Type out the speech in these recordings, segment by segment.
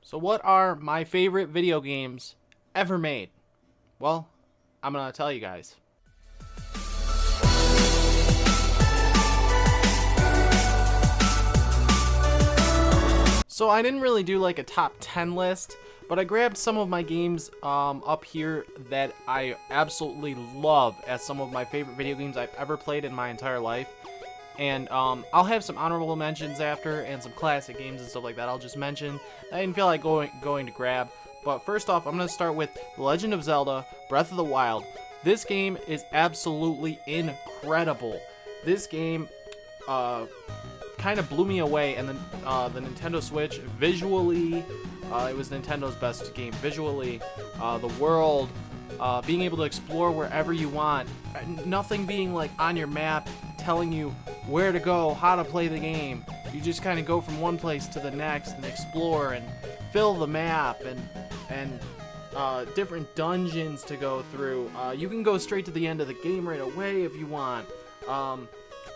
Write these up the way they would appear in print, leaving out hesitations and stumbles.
So what are my favorite video games ever made? Well, I'm going to tell you guys. So I didn't really do like a top 10 list, but I grabbed some of my games up here that I absolutely love as some of my favorite video games I've ever played in my entire life. And I'll have some honorable mentions after and some classic games and stuff like that I'll just mention. I didn't feel like going to grab. But first off, I'm going to start with The Legend of Zelda Breath of the Wild. This game is absolutely incredible. This game kind of blew me away, and then the Nintendo Switch visually, it was Nintendo's best game visually. The world, being able to explore wherever you want, nothing being like on your map telling you where to go, how to play the game. You just kind of go from one place to the next and explore and fill the map and different dungeons to go through. You can go straight to the end of the game right away if you want.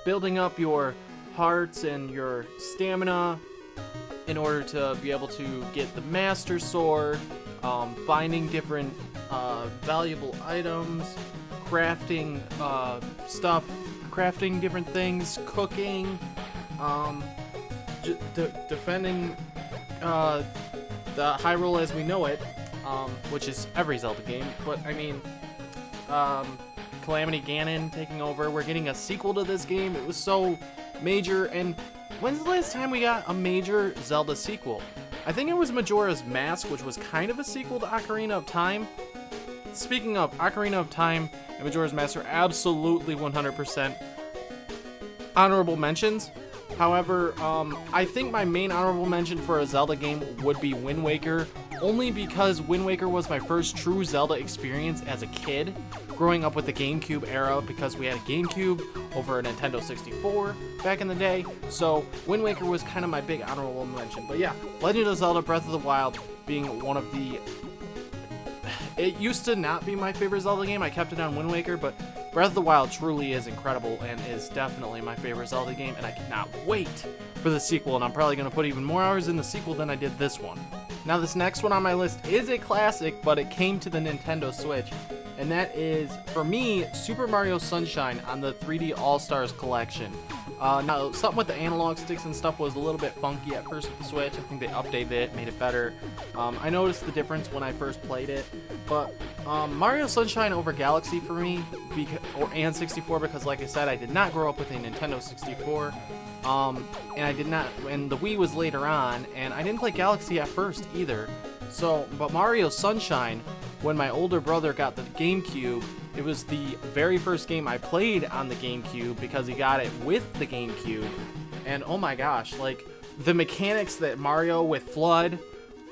Building up your hearts and your stamina in order to be able to get the Master Sword, finding different valuable items, crafting stuff, crafting different things, cooking, defending the Hyrule as we know it, which is every Zelda game, but I mean, Calamity Ganon taking over. We're getting a sequel to this game. It was so major. And when's the last time we got a major Zelda sequel? I think it was Majora's Mask, which was kind of a sequel to Ocarina of Time. Speaking of, Ocarina of Time and Majora's Mask are absolutely 100% honorable mentions. However, I think my main honorable mention for a Zelda game would be Wind Waker, only because Wind Waker was my first true Zelda experience as a kid, growing up with the GameCube era, because we had a GameCube over a Nintendo 64 back in the day. So Wind Waker was kind of my big honorable mention. But yeah, Legend of Zelda Breath of the Wild being one of the... It used to not be my favorite Zelda game. I kept it on Wind Waker, but Breath of the Wild truly is incredible and is definitely my favorite Zelda game, and I cannot wait for the sequel, and I'm probably going to put even more hours in the sequel than I did this one. Now, this next one on my list is a classic, but it came to the Nintendo Switch, and that is, for me, Super Mario Sunshine on the 3D All-Stars collection. Now, something with the analog sticks and stuff was a little bit funky at first with the Switch. I think they updated it, made it better. I noticed the difference when I first played it, but Mario Sunshine over Galaxy for me, and 64, because like I said, I did not grow up with a Nintendo 64, and the Wii was later on, and I didn't play Galaxy at first either. So, but Mario Sunshine, when my older brother got the GameCube, it was the very first game I played on the GameCube because he got it with the GameCube. And oh my gosh, like the mechanics that Mario with FLUDD,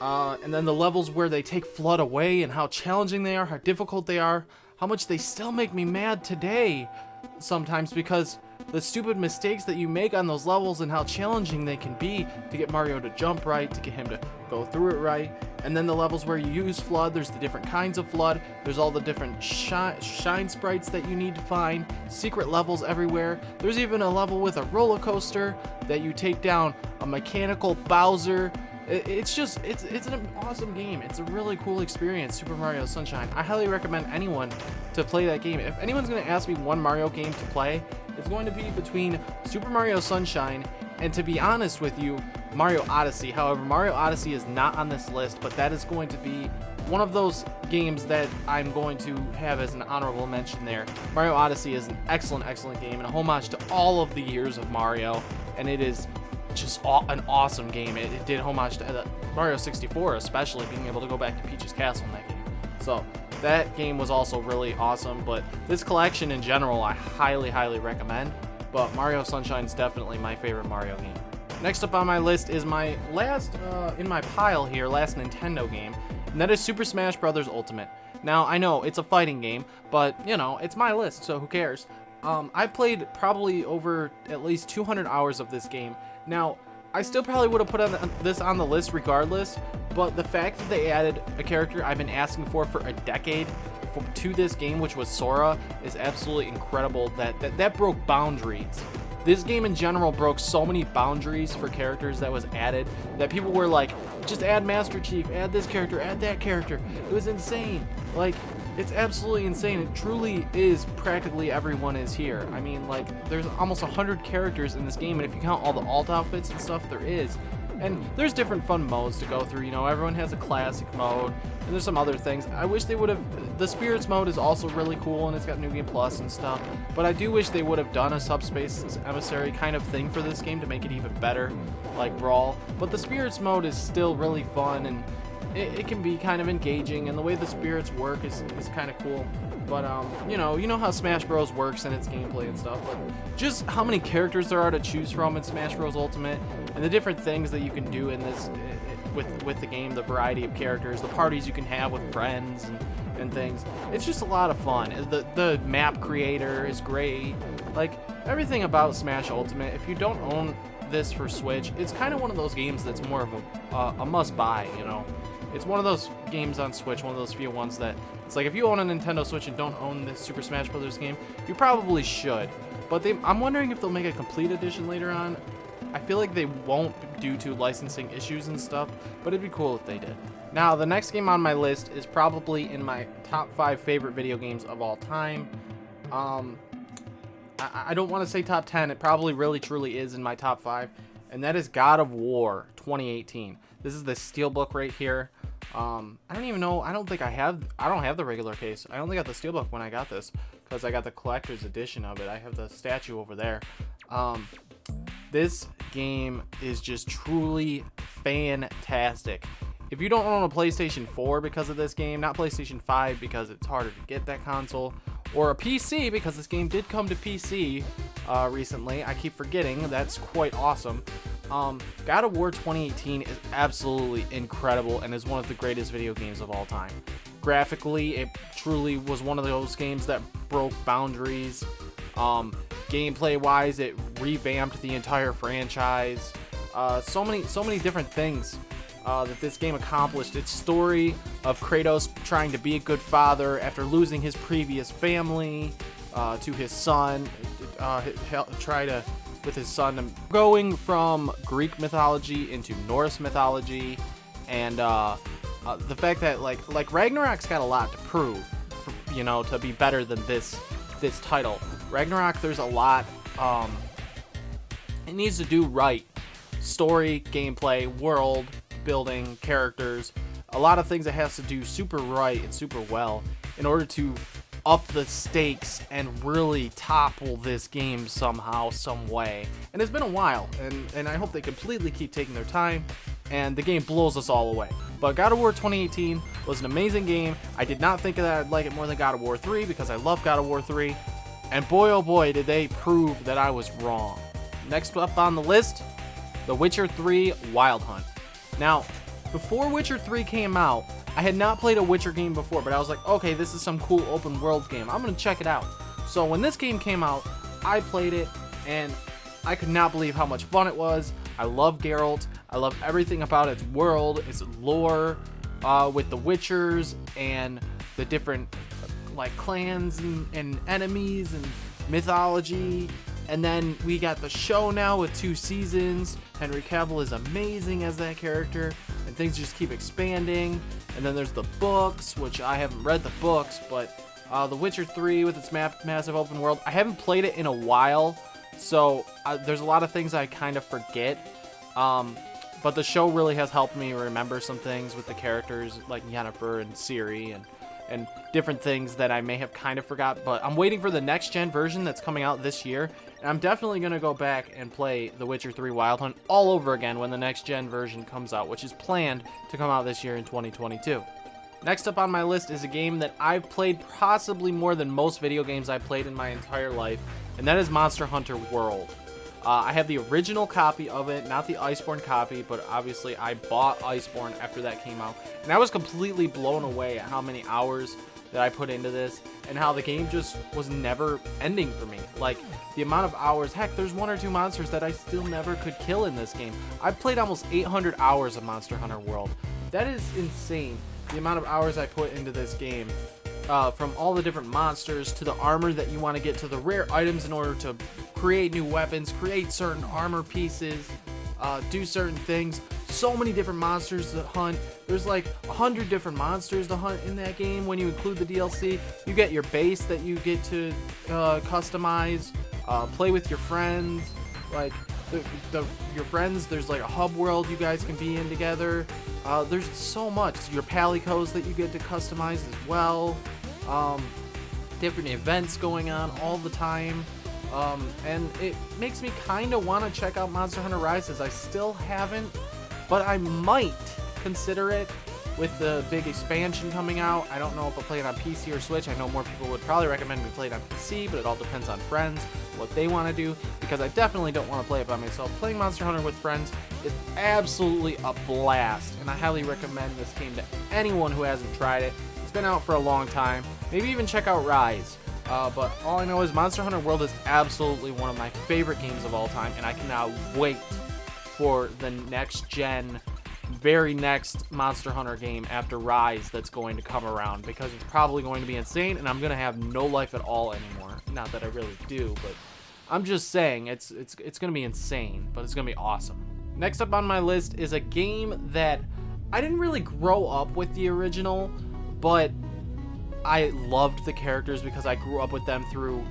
and then the levels where they take FLUDD away and how challenging they are, how difficult they are, how much they still make me mad today sometimes because the stupid mistakes that you make on those levels and how challenging they can be to get Mario to jump right, to get him to go through it right. And then the levels where you use FLUDD, there's the different kinds of FLUDD, there's all the different shine sprites that you need to find, secret levels everywhere. There's even a level with a roller coaster that you take down a mechanical Bowser. It's an awesome game. It's a really cool experience, Super Mario Sunshine. I highly recommend anyone to play that game. If anyone's going to ask me one Mario game to play, it's going to be between Super Mario Sunshine and, to be honest with you, Mario Odyssey. However, Mario Odyssey is not on this list, but that is going to be one of those games that I'm going to have as an honorable mention there. Mario Odyssey is an excellent, excellent game and a homage to all of the years of Mario, and it is just an awesome game. It did homage to Mario 64, especially being able to go back to Peach's Castle in that game. So that game was also really awesome, but this collection in general I highly, highly recommend. But Mario Sunshine is definitely my favorite Mario game. Next up on my list is my last, in my pile here, last Nintendo game, and that is Super Smash Bros. Ultimate. Now, I know it's a fighting game, but, you know, it's my list, so who cares? I played probably over at least 200 hours of this game. Now, I still probably would have put this on the list regardless, but the fact that they added a character I've been asking for a decade to this game, which was Sora, is absolutely incredible. That broke boundaries This game in general broke so many boundaries for characters that was added that people were like, just add Master Chief, add this character, add that character. It was insane. Like, it's absolutely insane. It truly is practically everyone is here. I mean, like, there's almost 100 characters in this game, and if you count all the alt outfits and stuff, there is. And there's different fun modes to go through. You know, everyone has a classic mode, and there's some other things. I wish they would have. The Spirits mode is also really cool, and it's got New Game Plus and stuff. But I do wish they would have done a Subspace Emissary kind of thing for this game to make it even better, like Brawl. But the Spirits mode is still really fun, and it can be kind of engaging, and the way the spirits work is kind of cool. But you know how Smash Bros works and its gameplay and stuff, but just how many characters there are to choose from in Smash Bros Ultimate, and the different things that you can do in this with the game, the variety of characters, the parties you can have with friends and things. It's just a lot of fun. The map creator is great. Like, everything about Smash Ultimate, if you don't own this for Switch, it's kind of one of those games that's more of a must-buy, you know? It's one of those games on Switch, one of those few ones that it's like if you own a Nintendo Switch and don't own this Super Smash Bros. Game, you probably should. But I'm wondering if they'll make a complete edition later on. I feel like they won't due to licensing issues and stuff, but it'd be cool if they did. Now, the next game on my list is probably in my top 5 favorite video games of all time. I don't want to say top 10. It probably really truly is in my top 5, and that is God of War 2018. This is the steelbook right here. I don't even know. I don't have the regular case. I only got the steelbook when I got this because I got the collector's edition of it. I have the statue over there. This game is just truly fantastic. If you don't own a PlayStation 4 because of this game, not PlayStation 5 because it's harder to get that console, or a PC because this game did come to PC recently. I keep forgetting. That's quite awesome. God of War 2018 is absolutely incredible and is one of the greatest video games of all time. Graphically, it truly was one of those games that broke boundaries. Gameplay wise, it revamped the entire franchise. So many different things that this game accomplished. Its story of Kratos trying to be a good father after losing his previous family to his son, with his son, going from Greek mythology into Norse mythology, and the fact that like Ragnarok's got a lot to prove, to be better than this title. Ragnarok, there's a lot it needs to do right. Story, gameplay, world building, characters, a lot of things it has to do super right and super well in order to up the stakes and really topple this game somehow, some way. And it's been a while, and I hope they completely keep taking their time, and the game blows us all away. But God of War 2018 was an amazing game. I did not think that I'd like it more than God of War 3 because I love God of War 3, and boy oh boy did they prove that I was wrong. Next up on the list, The Witcher 3 Wild Hunt. Now, before Witcher 3 came out, I had not played a Witcher game before, but I was like, okay, this is some cool open world game. I'm going to check it out. So when this game came out, I played it, and I could not believe how much fun it was. I love Geralt. I love everything about its world, its lore, with the Witchers, and the different clans and enemies and mythology. And then we got the show now with 2 seasons. Henry Cavill is amazing as that character, and things just keep expanding. And then there's the books, which I haven't read the books, but The Witcher 3 with its massive open world. I haven't played it in a while, so there's a lot of things I kind of forget. But the show really has helped me remember some things with the characters like Yennefer and Ciri and different things that I may have kind of forgot. But I'm waiting for the next gen version that's coming out this year, and I'm definitely going to go back and play The Witcher 3 Wild Hunt all over again when the next gen version comes out, which is planned to come out this year in 2022. Next up on my list is a game that I've played possibly more than most video games I've played in my entire life, and that is Monster Hunter World. I have the original copy of it, not the Iceborne copy, but obviously I bought Iceborne after that came out, and I was completely blown away at how many hours that I put into this and how the game just was never ending for me. Like, the amount of hours, heck, there's 1 or 2 monsters that I still never could kill in this game. I've played almost 800 hours of Monster Hunter World. That is insane, the amount of hours I put into this game. from all the different monsters to the armor that you want to get to the rare items in order to create new weapons, create certain armor pieces, do certain things. So many different monsters to hunt. There's like 100 different monsters to hunt in that game when you include the DLC. You get your base that you get to customize, play with your friends. Like your friends, there's like a hub world you guys can be in together. There's so much. Your palicos that you get to customize as well. Different events going on all the time. And it makes me kind of want to check out Monster Hunter Rises. I still haven't, but I might consider it with the big expansion coming out. I don't know if I'll play it on PC or Switch. I know more people would probably recommend me play it on PC, but it all depends on friends, what they want to do, because I definitely don't want to play it by myself. Playing Monster Hunter with friends is absolutely a blast, and I highly recommend this game to anyone who hasn't tried it. It's been out for a long time. Maybe even check out Rise. But all I know is Monster Hunter World is absolutely one of my favorite games of all time, and I cannot wait for the next gen, very next Monster Hunter game after Rise that's going to come around, because it's probably going to be insane, and I'm going to have no life at all anymore. Not that I really do, but I'm just saying it's going to be insane, but it's going to be awesome. Next up on my list is a game that I didn't really grow up with the original, but I loved the characters because I grew up with them through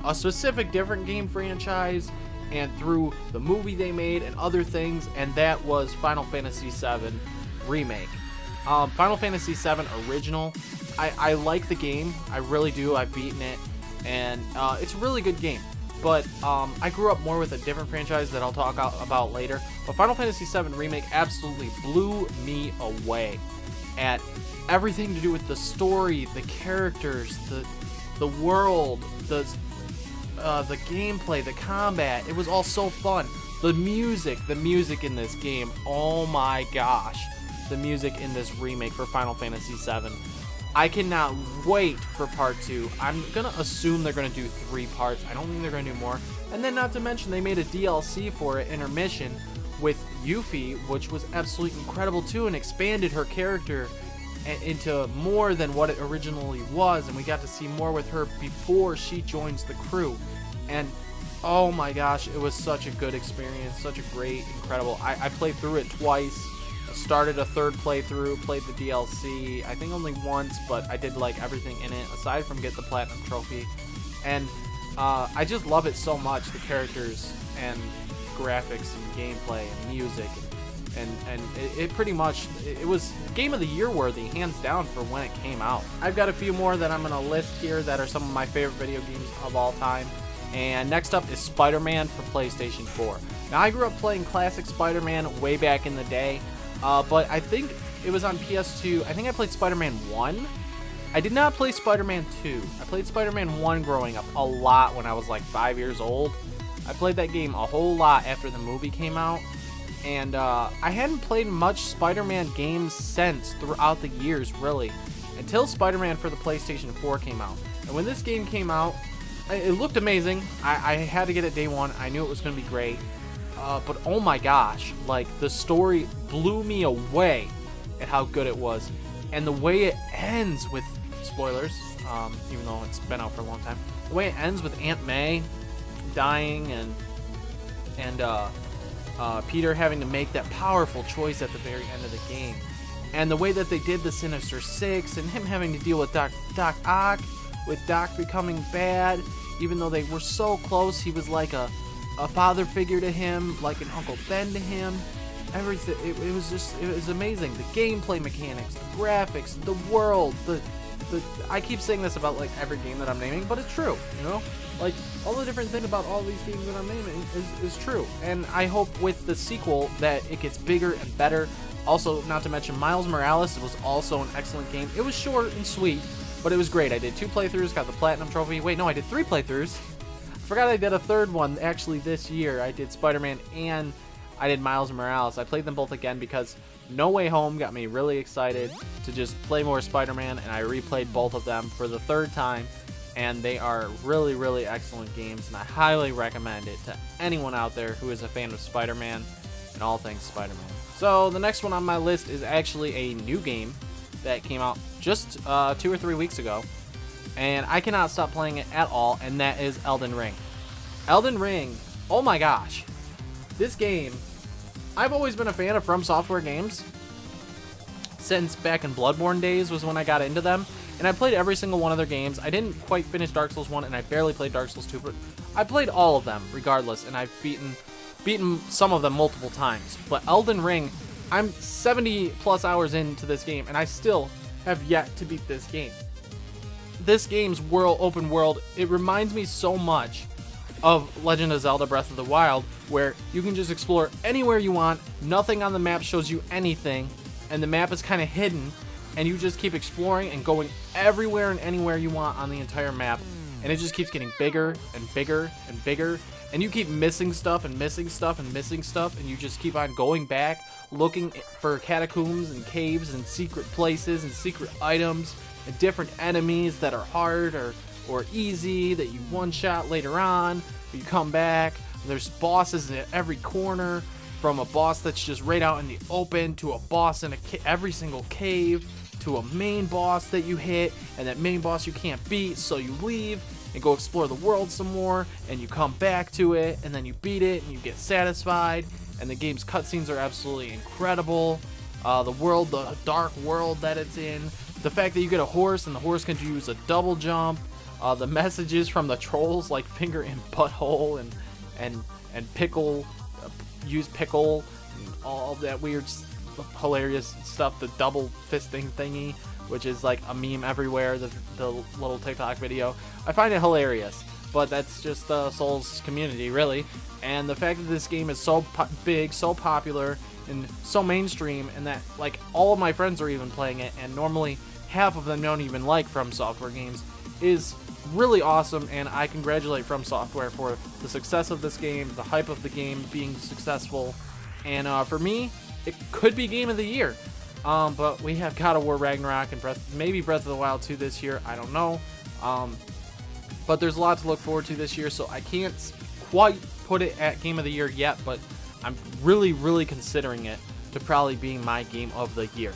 a specific different game franchise and through the movie they made and other things, and that was Final Fantasy VII Remake. Final Fantasy VII Original, I like the game, I really do. I've beaten it, and it's a really good game, but I grew up more with a different franchise that I'll talk about later. But Final Fantasy VII Remake absolutely blew me away at everything to do with the story, the characters, the world, the gameplay, the combat. It was all so fun. The music in this game, oh my gosh, the music in this remake for Final Fantasy VII. I cannot wait for part 2. I'm gonna assume they're gonna do 3 parts. I don't think they're gonna do more. And then, not to mention, they made a DLC for it, Intermission, with Yuffie, which was absolutely incredible too, and expanded her character into more than what it originally was, and we got to see more with her before she joins the crew. And oh my gosh, it was such a good experience, such a great, incredible. I played through it twice, started a third playthrough, played the DLC, I think only once, but I did like everything in it aside from get the platinum trophy. And I just love it so much, the characters and graphics and gameplay and music, and it pretty much, it was Game of the Year worthy, hands down, for when it came out. I've got a few more that I'm going to list here that are some of my favorite video games of all time. And next up is SpiderMan for PlayStation 4. Now, I grew up playing classic SpiderMan way back in the day, but I think it was on PS2. I think I played SpiderMan 1. I did not play SpiderMan 2. I played SpiderMan 1 growing up a lot when I was like 5 years old. I played that game a whole lot after the movie came out. And I hadn't played much Spider-Man games since throughout the years, really, until Spider-Man for the PlayStation 4 came out. And when this game came out, it looked amazing. I had to get it day one. I knew it was going to be great. But oh my gosh, like, the story blew me away at how good it was. And the way it ends with, spoilers, even though it's been out for a long time, the way it ends with Aunt May dying and Peter having to make that powerful choice at the very end of the game, and the way that they did the Sinister Six, and him having to deal with Doc Ock, with Doc becoming bad, even though they were so close. He was like a father figure to him, like an Uncle Ben to him. Everything, it was amazing. The gameplay mechanics, the graphics, the world, I keep saying this about like every game that I'm naming, but it's true, you know? Like, all the different things about all these games that I'm naming is true. And I hope with the sequel that it gets bigger and better. Also, not to mention, Miles Morales was also an excellent game. It was short and sweet, but it was great. I did 2 playthroughs, got the platinum trophy. Wait, no, I did 3 playthroughs. I forgot I did a third one actually this year. I did Spider-Man and I did Miles Morales. I played them both again because No Way Home got me really excited to just play more Spider-Man, and I replayed both of them for the 3rd time. And they are really, really excellent games, and I highly recommend it to anyone out there who is a fan of Spider-Man and all things Spider-Man. So the next one on my list is actually a new game. that came out just 2 or 3 weeks ago, and I cannot stop playing it at all, and that is Elden Ring. Elden Ring, oh my gosh. This game, I've always been a fan of From Software games. Since back in Bloodborne days was when I got into them, and I played every single one of their games. I didn't quite finish Dark Souls 1, and I barely played Dark Souls 2, but I played all of them regardless, and I've beaten some of them multiple times. But Elden Ring, I'm 70 plus hours into this game, and I still have yet to beat this game. This game's open world, it reminds me so much of Legend of Zelda Breath of the Wild, where you can just explore anywhere you want, nothing on the map shows you anything, and the map is kind of hidden, and you just keep exploring and going everywhere and anywhere you want on the entire map, and it just keeps getting bigger and bigger and bigger, and you keep missing stuff and missing stuff and missing stuff, and you just keep on going back, looking for catacombs and caves and secret places and secret items and different enemies that are hard or easy that you one-shot later on. You come back, there's bosses at every corner, from a boss that's just right out in the open to a boss in every single cave to a main boss that you hit, and that main boss you can't beat, so you leave and go explore the world some more, and you come back to it, and then you beat it and you get satisfied, and the game's cutscenes are absolutely incredible. The dark world that it's in, the fact that you get a horse and the horse can use a double jump, the messages from the trolls like finger and butthole and pickle, use pickle, and all that weird hilarious stuff, the double fisting thingy, which is like a meme everywhere, the little TikTok video. I find it hilarious, but that's just the Souls community, really. And the fact that this game is so big, so popular, and so mainstream, and that like all of my friends are even playing it, and normally half of them don't even like From Software games, is really awesome. And I congratulate From Software for the success of this game, the hype of the game being successful, and for me, it could be Game of the Year. But we have God of War Ragnarok and maybe Breath of the Wild 2 this year, I don't know. But there's a lot to look forward to this year, so I can't quite put it at Game of the Year yet, but I'm really, really considering it to probably being my Game of the Year.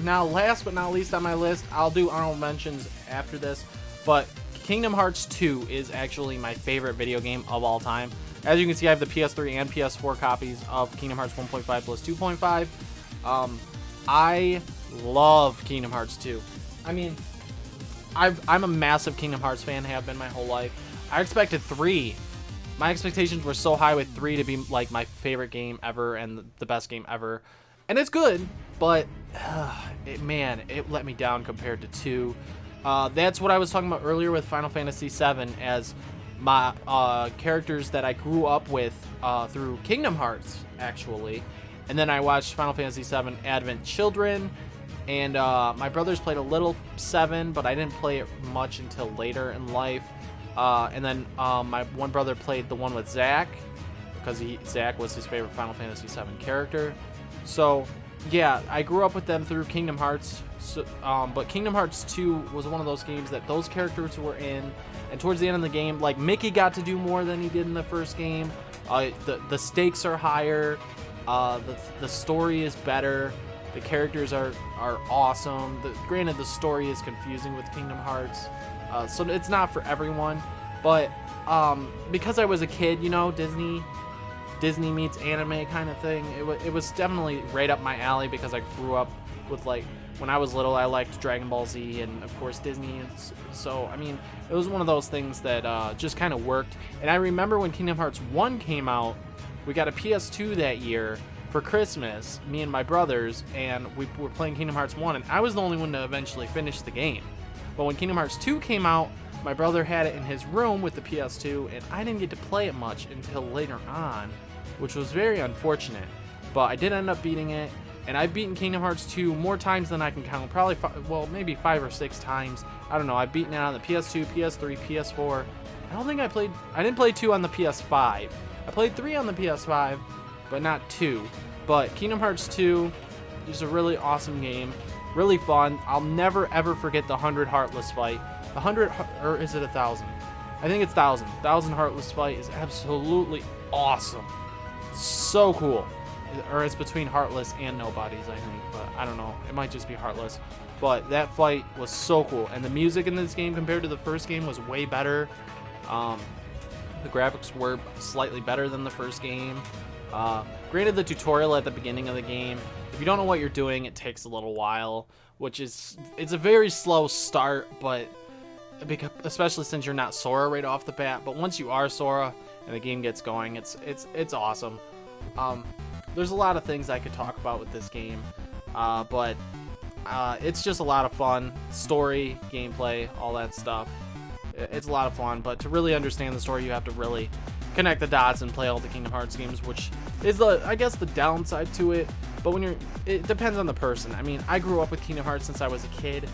Now, last but not least on my list, I'll do honorable mentions after this, but Kingdom Hearts 2 is actually my favorite video game of all time. As you can see, I have the PS3 and PS4 copies of Kingdom Hearts 1.5 plus 2.5. I love Kingdom Hearts 2. I mean, I'm a massive Kingdom Hearts fan, have been my whole life. I expected 3. My expectations were so high with 3 to be like my favorite game ever and the best game ever. And it's good, but it let me down compared to 2. That's what I was talking about earlier with Final Fantasy VII as my characters that I grew up with through Kingdom Hearts, actually. And then I watched Final Fantasy VII Advent Children, and my brothers played a little 7, but I didn't play it much until later in life. And then my one brother played the one with Zack, because Zack was his favorite Final Fantasy VII character. So, yeah, I grew up with them through Kingdom Hearts, but Kingdom Hearts 2 was one of those games that those characters were in, and towards the end of the game, like, Mickey got to do more than he did in the first game. The stakes are higher, the story is better, the characters are awesome. Granted, the story is confusing with Kingdom Hearts, so it's not for everyone, but because I was a kid, you know, Disney meets anime kind of thing, it was definitely right up my alley, because I grew up with, like, when I was little, I liked Dragon Ball Z and, of course, Disney, and so, I mean, it was one of those things that just kind of worked. And I remember when Kingdom Hearts 1 came out, we got a PS2 that year for Christmas, me and my brothers, and we were playing Kingdom Hearts 1, and I was the only one to eventually finish the game. But when Kingdom Hearts 2 came out, my brother had it in his room with the PS2, and I didn't get to play it much until later on, which was very unfortunate. But I did end up beating it, and I've beaten Kingdom Hearts 2 more times than I can count. Probably, maybe 5 or 6 times. I don't know. I've beaten it on the PS2, PS3, PS4. I didn't play 2 on the PS5. I played 3 on the PS5, but not 2. But Kingdom Hearts 2 is a really awesome game. Really fun. I'll never, ever forget the 100 Heartless fight. The 100, or is it 1,000? I think it's 1,000. 1,000 Heartless fight is absolutely awesome. So cool. or it's between Heartless and Nobody's, I think, but I don't know. It might just be Heartless. But that fight was so cool, and the music in this game compared to the first game was way better. The graphics were slightly better than the first game. Granted, the tutorial at the beginning of the game, if you don't know what you're doing, it takes a little while, it's a very slow start, but especially since you're not Sora right off the bat. But once you are Sora and the game gets going, it's awesome. There's a lot of things I could talk about with this game, but it's just a lot of fun. Story, gameplay, all that stuff. It's a lot of fun, but to really understand the story, you have to really connect the dots and play all the Kingdom Hearts games, which is I guess the downside to it. But it depends on the person. I mean, I grew up with Kingdom Hearts since I was a kid,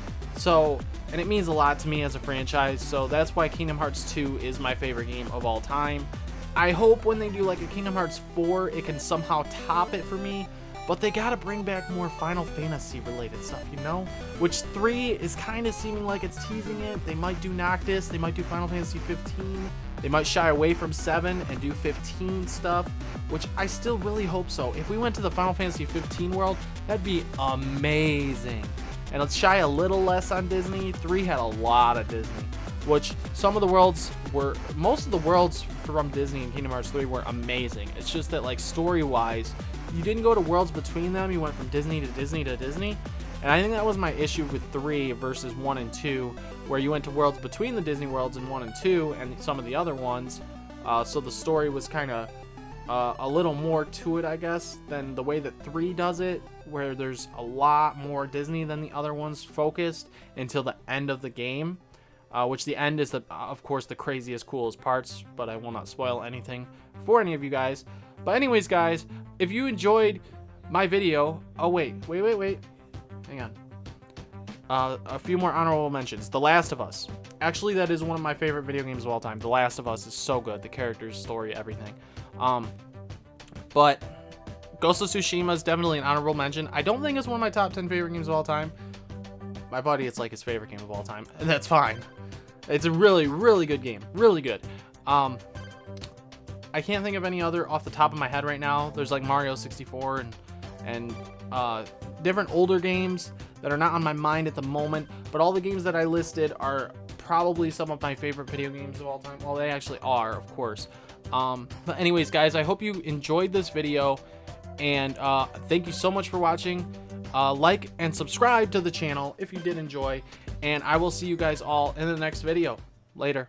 and it means a lot to me as a franchise, so that's why Kingdom Hearts 2 is my favorite game of all time. I hope when they do like a Kingdom Hearts 4, it can somehow top it for me, but they gotta bring back more Final Fantasy related stuff, you know? Which 3 is kind of seeming like it's teasing it. They might do Noctis, they might do Final Fantasy 15, they might shy away from 7 and do 15 stuff, which I still really hope so. If we went to the Final Fantasy 15 world, that'd be amazing. And let's shy a little less on Disney. 3 had a lot of Disney, which most of the worlds from Disney and Kingdom Hearts 3 were amazing. It's just that, like, story-wise, you didn't go to worlds between them. You went from Disney to Disney to Disney. And I think that was my issue with 3 versus 1 and 2, where you went to worlds between the Disney worlds in 1 and 2 and some of the other ones. So the story was kind of a little more to it, I guess, than the way that 3 does it, where there's a lot more Disney than the other ones focused until the end of the game. Which the end is, of course, the craziest, coolest parts, but I will not spoil anything for any of you guys. But anyways, guys, if you enjoyed my video... Oh, wait. Hang on. A few more honorable mentions. The Last of Us. Actually, that is one of my favorite video games of all time. The Last of Us is so good. The characters, story, everything. But Ghost of Tsushima is definitely an honorable mention. I don't think it's one of my top 10 favorite games of all time. My buddy, it's like his favorite game of all time, and that's fine. It's a really, really good game. Really good. I can't think of any other off the top of my head right now. There's like Mario 64 and different older games that are not on my mind at the moment, but all the games that I listed are probably some of my favorite video games of all time. Well, they actually are, of course. But anyways, guys, I hope you enjoyed this video, and thank you so much for watching. Like and subscribe to the channel if you did enjoy, and I will see you guys all in the next video. Later.